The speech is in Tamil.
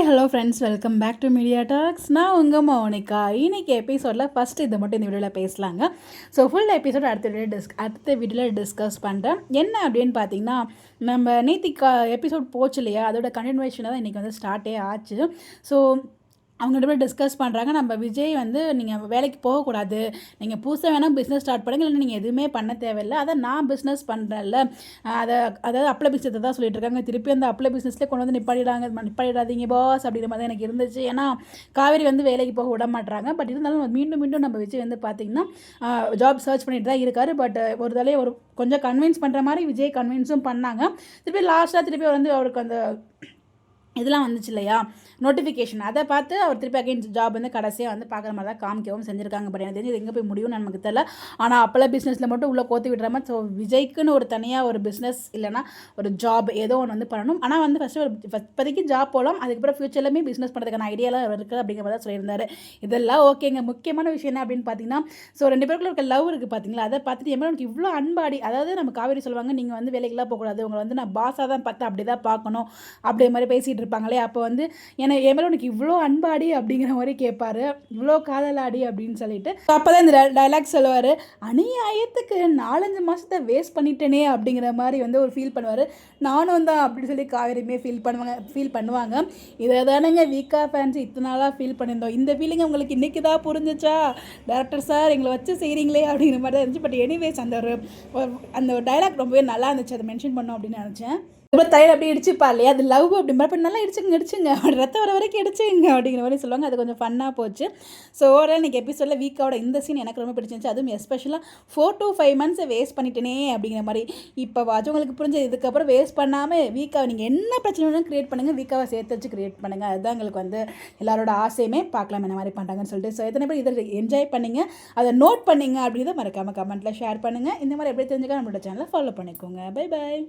Hi hello friends, welcome back to media talks. நான் உங்கள் மோனிகா. இன்றைக்கி எபிசோடில் ஃபஸ்ட்டு இதை மட்டும் இந்த வீடியோவில் பேசலாங்க. ஸோ ஃபுல் எபிசோட் அடுத்த வீடியோவில் டிஸ்கஸ் பண்ணுறேன். என்ன அப்படின்னு பார்த்தீங்கன்னா, நம்ம நேத்திக்கு எபிசோட் போச்சு இல்லையா, அதோட கண்டினியூவேஷனாக தான் இன்றைக்கி வந்து ஸ்டார்ட்டே ஆச்சு. ஸோ அவங்க ரெண்டு பேரும் டிஸ்கஸ் பண்ணுறாங்க. நம்ம விஜய் வந்து நீங்கள் வேலைக்கு போகக்கூடாது, நீங்கள் புதுசாக வேணால் பிஸ்னஸ் ஸ்டார்ட் பண்ணுங்கள், இல்லைன்னா நீங்கள் எதுவுமே பண்ண தேவையில்லை, அதை நான் பிஸ்னஸ் பண்ணுறேன்ல, அதாவது அப்ளை பிஸ்னஸை தான் சொல்லிட்டு இருக்காங்க. திருப்பி அந்த அப்ளை பிஸ்னஸ்லேயே கொண்டு வந்து நிப்பாடிடாதீங்க பாஸ் அப்படிங்கிற மாதிரி எனக்கு இருந்துச்சு. ஏன்னா காவேரி வந்து வேலைக்கு போக விட மாட்டாங்க. பட் இருந்தாலும் மீண்டும் நம்ம விஜய் வந்து பார்த்திங்கன்னா ஜாப் சர்ச் பண்ணிட்டு தான் இருக்காரு. பட் ஒரு தலையை கொஞ்சம் கன்வின்ஸ் பண்ணுற மாதிரி விஜய் கன்வின்ஸும் பண்ணாங்க. திருப்பி வந்து அவருக்கு அந்த இதெல்லாம் வந்துச்சு இல்லையா, நோட்டிஃபிகேஷன், அதை பார்த்து அவர் திருப்பி அகைன் ஜாப் வந்து கடைசியாக வந்து பார்க்குற மாதிரி தான் காமிக்கவும் செஞ்சுருக்காங்க. பட் எனக்கு தெரிஞ்சு இது எங்கே போய் முடியும்னு நமக்கு தெரியல. ஆனால் அப்போல்லாம் பிஸ்னஸில் மட்டும் உள்ளே கோத்தி விடுற மாதிரி. ஸோ விஜய்க்குன்னு ஒரு தனியாக ஒரு பிஸ்னஸ் இல்லைனா ஒரு ஜாப் ஏதோ ஒன்று வந்து பண்ணணும். ஆனால் வந்து இப்போதைக்கு ஜாப் போகலாம், அதுக்கப்புறம் ஃபியூச்சர்லேயுமே பிஸ்னஸ் பண்ணுறதுக்கான ஐடியாலாம் இருக்குது அப்படிங்கிற மாதிரி தான் சொல்லியிருந்தாரு. இதெல்லாம் ஓகேங்க. முக்கியமான விஷயம் என்ன அப்படின்னு பார்த்தீங்கன்னா, ஸோ ரெண்டு பேருக்குள்ள இருக்க லவ் இருக்குது பார்த்தீங்களா, அதை பார்த்துட்டு என் எனக்கு இவ்வளோ அன்பாடி, அதாவது நம்ம காவேரி சொல்லுவாங்க, நீங்கள் வந்து வேலைக்கெல்லாம் போகக்கூடாது, உங்களை வந்து நான் பாஸாக தான் பார்த்து அப்படி தான் பார்க்கணும் அப்படிங்கிற மாதிரி பேசிகிட்டு இருப்பாங்களே. அப்போ வந்து என் மேலே உனக்கு இவ்வளோ அன்பாடி அப்படிங்கிற மாதிரி கேட்பாரு, இவ்வளோ காதலாடி அப்படின்னு சொல்லிட்டு. அப்போ தான் இந்த டைலாக் சொல்லுவார், அநியாயத்துக்கு 4-5 மாதத்தை வேஸ்ட் பண்ணிட்டேனே அப்படிங்கிற மாதிரி வந்து ஒரு ஃபீல் பண்ணுவார். நானும் தான் அப்படின்னு சொல்லி காவேரியுமே ஃபீல் பண்ணுவாங்க. இதை தானேங்க வீக்கா ஃபேன்ஸ் இத்தனை நாளாக ஃபீல் பண்ணியிருந்தோம். இந்த ஃபீலிங் உங்களுக்கு இன்றைக்கி தான் புரிஞ்சிச்சா, டேரக்டர் சார் எங்களை வச்சு செய்கிறீங்களே அப்படிங்கிற மாதிரி தான் இருந்துச்சு. பட் எனிவேஸ் அந்த ஒரு டைலாக் ரொம்பவே நல்லா இருந்துச்சு, அதை மென்ஷன் பண்ணோம் அப்படின்னு நினச்சேன். ரொம்ப தையல் அப்படி இடிச்சுப்பா இல்லையா, அது லவ் அப்படி மாதிரி நல்லா இடிச்சுங்க அப்படி ரத்தம் வர வரைக்கும் இடிச்சுங்க அப்படிங்கிற மாதிரி சொல்லுவாங்க. அது கொஞ்சம் ஃபன்னாக போச்சு. ஸோ ஓவரால் இன்றைக்கி எபிசோடில் வீக்காவோட இந்த சீன் எனக்கு ரொம்ப பிடிச்சிருந்துச்சு. அதுவும் எஸ்பெஷலாக 4 to 5 months வேஸ்ட் பண்ணிட்டேனே அப்படிங்கிற மாதிரி. இப்போ உங்களுக்கு புரிஞ்சது, இதுக்கப்புறம் வேஸ்ட் பண்ணாமல் வீக்காவை நீங்கள் என்ன பிரச்சனை வேணும் க்ரியேட் பண்ணுங்கள், வீக்காவை சேர்த்து வச்சு க்ரியேட் பண்ணுங்கள். அதுதான் எங்களுக்கு வந்து எல்லாரோட ஆசையுமே. பார்க்கலாம் என்ன மாதிரி பண்ணுறாங்கன்னு சொல்லிட்டு. ஸோ எத்தனை பேர் இதை என்ஜாய் பண்ணிங்க, அதை நோட் பண்ணிங்க அப்படிங்கிறத மறக்காமல் கமெண்ட்டில் ஷேர் பண்ணுங்கள். இந்த மாதிரி எப்படி தெரிஞ்சுக்க நம்மளோட சேனலை ஃபாலோ பண்ணிக்கோங்க. Bye bye.